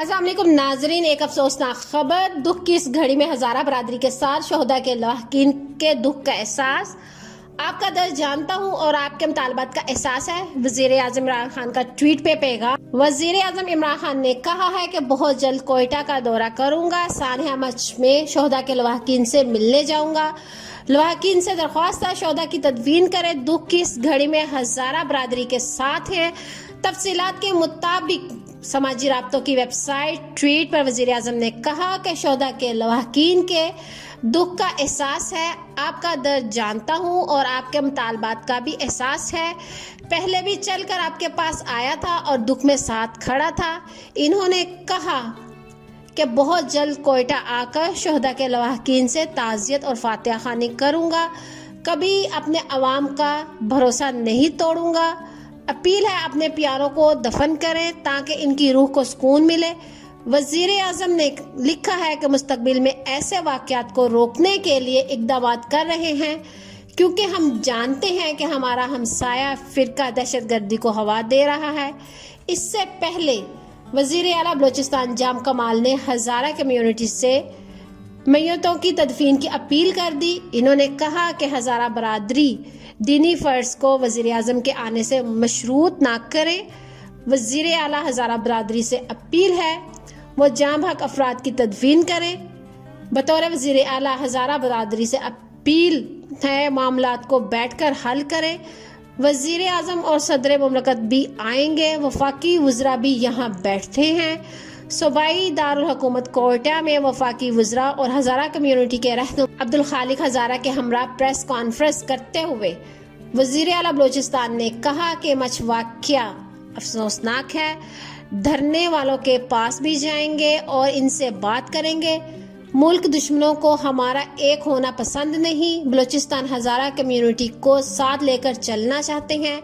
अस्सलाम वालेकुम नाजरीन, एक अफसोसनाक खबर। दुख की इस घड़ी में हज़ारा बरादरी के साथ शोहदा के लवाहकीन के दुख का एहसास। आपका दर्द जानता हूँ और आपके मुतालबात का एहसास है। वजीर आजम इमरान खान का ट्वीट पे पैगाम। वजीर आजम इमरान खान ने कहा है कि बहुत जल्द कोयटा का दौरा करूंगा, सानिया मच में शोहदा के लवाहकीन से मिलने जाऊंगा। लवाहकीन से दरख्वास्त है शोहदा की तदवीन करे। दुख की इस घड़ी में हज़ारा बरादरी के साथ है। तफसीलात के मुताबिक समाजी राब्तों की वेबसाइट ट्वीट पर वजीर आजम ने कहा कि शोहदा के लवाहकीन के दुख का एहसास है। आपका दर्द जानता हूँ और आपके मुतालबात का भी एहसास है। पहले भी चलकर आपके पास आया था और दुख में साथ खड़ा था। इन्होंने कहा कि बहुत जल्द कोयटा आकर शोहदा के लवाहकीन से ताज़ियत और फातिहा खानी करूँगा। कभी अपने अवाम का भरोसा नहीं तोड़ूंगा। अपील है अपने प्यारों को दफन करें ताकि इनकी रूह को सुकून मिले। वजीर आजम ने लिखा है कि मुस्तकबिल में ऐसे वाक़यात को रोकने के लिए इक़दाम कर रहे हैं, क्योंकि हम जानते हैं कि हमारा हमसाया फ़िरका दहशतगर्दी को हवा दे रहा है। इससे पहले वज़ीर आला बलोचिस्तान जाम कमाल ने हज़ारा कम्यूनिटी से मैयतों की तदफीन की अपील कर दी। इन्होंने कहा कि हज़ारा बरादरी दीनी फ़र्ज को वज़ीर आज़म के आने से मशरूत ना करें। वज़ीर आला हज़ारा बरादरी से अपील है वो जाम हक अफराद की तदफीन करें। बतौर वज़ीर आला हज़ारा बरादरी से अपील है मामलात को बैठ कर हल करें। वज़ीर आज़म और सदर मुमलकत भी आएंगे, वफाकी वज़रा भी यहाँ बैठते हैं। सूबाई दारुल हुकूमत कोयटा में वफाकी वज़रा और हज़ारा कम्यूनिटी के रहनुमा अब्दुल खालिक हज़ारा के हमरा प्रेस कॉन्फ्रेंस करते हुए वज़ीर आला बलोचिस्तान ने कहा कि मच वाक़या अफसोसनाक है। धरने वालों के पास भी जाएंगे और इनसे बात करेंगे। मुल्क दुश्मनों को हमारा एक होना पसंद नहीं। बलोचिस्तान हज़ारा कम्यूनिटी को साथ लेकर चलना चाहते हैं,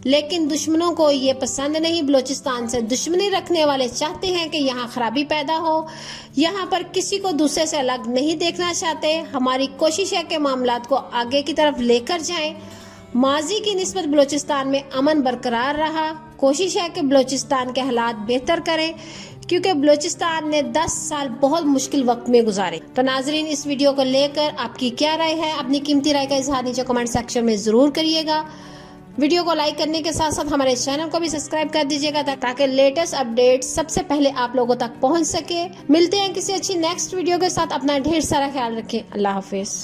लेकिन दुश्मनों को ये पसंद नहीं। बलोचिस्तान से दुश्मनी रखने वाले चाहते हैं कि यहाँ खराबी पैदा हो। यहाँ पर किसी को दूसरे से अलग नहीं देखना चाहते। हमारी कोशिश है कि मामलात को आगे की तरफ लेकर जाएं। माजी की निस्बत बलोचिस्तान में अमन बरकरार रहा। कोशिश है कि बलोचिस्तान के हालात बेहतर करें, क्योंकि बलोचिस्तान ने 10 साल बहुत मुश्किल वक्त में गुजारे। तो नाजरीन, इस वीडियो को लेकर आपकी क्या राय है? अपनी कीमती राय का इजहार नीचे कमेंट सेक्शन में ज़रूर करिएगा। वीडियो को लाइक करने के साथ साथ हमारे चैनल को भी सब्सक्राइब कर दीजिएगा ताकि लेटेस्ट अपडेट सबसे पहले आप लोगों तक पहुंच सके। मिलते हैं किसी अच्छी नेक्स्ट वीडियो के साथ। अपना ढेर सारा ख्याल रखें। अल्लाह हाफिज।